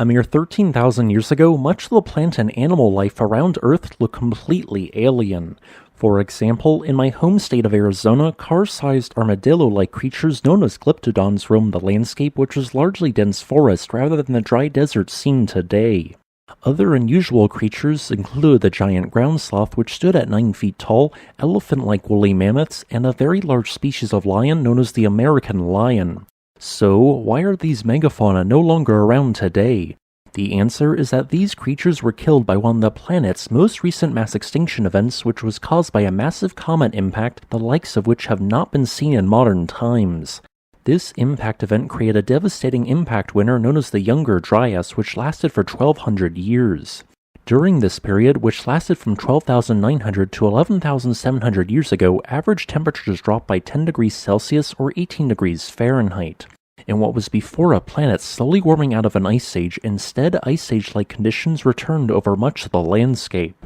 A mere 13,000 years ago, much of the plant and animal life around Earth looked completely alien. For example, in my home state of Arizona, car-sized armadillo-like creatures known as glyptodons roamed the landscape, which was largely dense forest rather than the dry desert seen today. Other unusual creatures included the giant ground sloth, which stood at 9 feet tall, elephant-like woolly mammoths, and a very large species of lion known as the American lion. So, why are these megafauna no longer around today? The answer is that these creatures were killed by one of the planet's most recent mass extinction events, which was caused by a massive comet impact, the likes of which have not been seen in modern times. This impact event created a devastating impact winter known as the Younger Dryas, which lasted for 1,200 years. During this period, which lasted from 12,900 to 11,700 years ago, average temperatures dropped by 10 degrees Celsius or 18 degrees Fahrenheit. In what was before a planet slowly warming out of an ice age, instead ice age-like conditions returned over much of the landscape.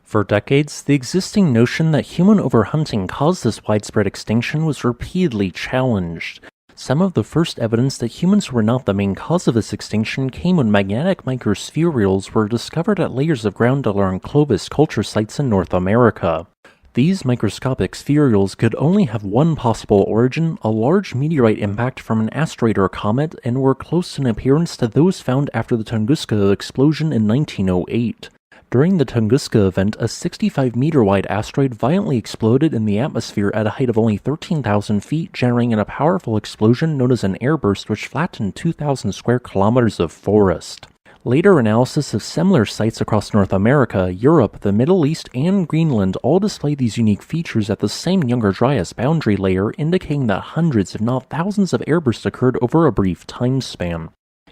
For decades, the existing notion that human overhunting caused this widespread extinction was repeatedly challenged. Some of the first evidence that humans were not the main cause of this extinction came when magnetic microspherules were discovered at layers of ground along Clovis culture sites in North America. These microscopic spherules could only have one possible origin, a large meteorite impact from an asteroid or comet, and were close in appearance to those found after the Tunguska explosion in 1908. During the Tunguska event, a 65-meter-wide asteroid violently exploded in the atmosphere at a height of only 13,000 feet, generating a powerful explosion known as an airburst which flattened 2,000 square kilometers of forest. Later analysis of similar sites across North America, Europe, the Middle East, and Greenland all display these unique features at the same Younger Dryas boundary layer, indicating that hundreds if not thousands of airbursts occurred over a brief time span.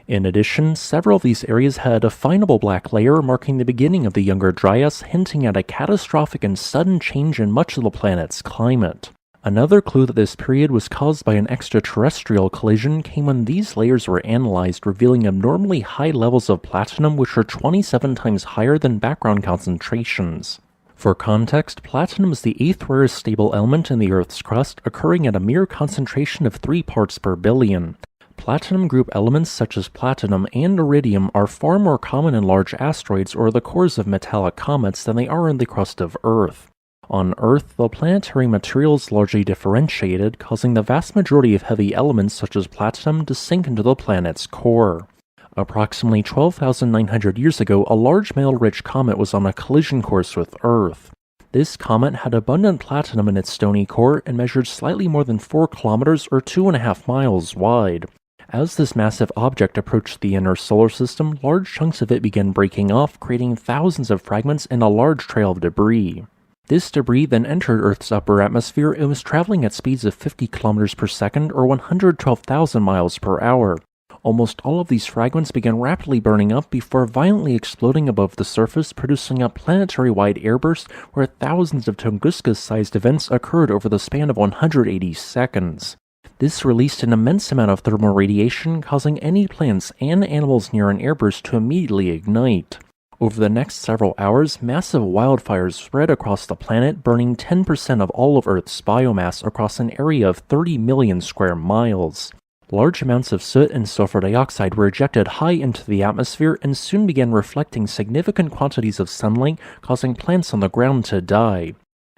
In addition, several of these areas had a definable black layer marking the beginning of the Younger Dryas, hinting at a catastrophic and sudden change in much of the planet's climate. Another clue that this period was caused by an extraterrestrial collision came when these layers were analyzed, revealing abnormally high levels of platinum which were 27 times higher than background concentrations. For context, platinum is the 8th rarest stable element in the Earth's crust, occurring at a mere concentration of 3 parts per billion. Platinum group elements such as platinum and iridium are far more common in large asteroids or the cores of metallic comets than they are in the crust of Earth. On Earth, the planetary material is largely differentiated, causing the vast majority of heavy elements such as platinum to sink into the planet's core. Approximately 12,900 years ago, a large metal-rich comet was on a collision course with Earth. This comet had abundant platinum in its stony core and measured slightly more than 4 kilometers or 2.5 miles wide. As this massive object approached the inner solar system, large chunks of it began breaking off, creating thousands of fragments and a large trail of debris. This debris then entered Earth's upper atmosphere and was traveling at speeds of 50 kilometers per second or 112,000 miles per hour. Almost all of these fragments began rapidly burning up before violently exploding above the surface, producing a planetary-wide airburst where thousands of Tunguska-sized events occurred over the span of 180 seconds. This released an immense amount of thermal radiation, causing any plants and animals near an airburst to immediately ignite. Over the next several hours, massive wildfires spread across the planet, burning 10% of all of Earth's biomass across an area of 30 million square miles. Large amounts of soot and sulfur dioxide were ejected high into the atmosphere and soon began reflecting significant quantities of sunlight, causing plants on the ground to die.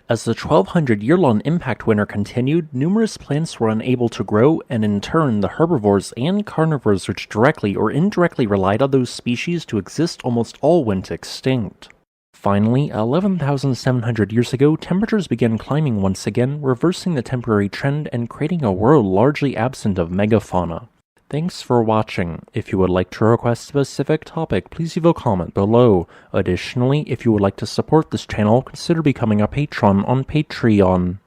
As the 1,200-year-long impact winter continued, numerous plants were unable to grow, and in turn, the herbivores and carnivores which directly or indirectly relied on those species to exist almost all went extinct. Finally, 11,700 years ago, temperatures began climbing once again, reversing the temporary trend and creating a world largely absent of megafauna. Thanks for watching. If you would like to request a specific topic, please leave a comment below. Additionally, if you would like to support this channel, consider becoming a patron on Patreon.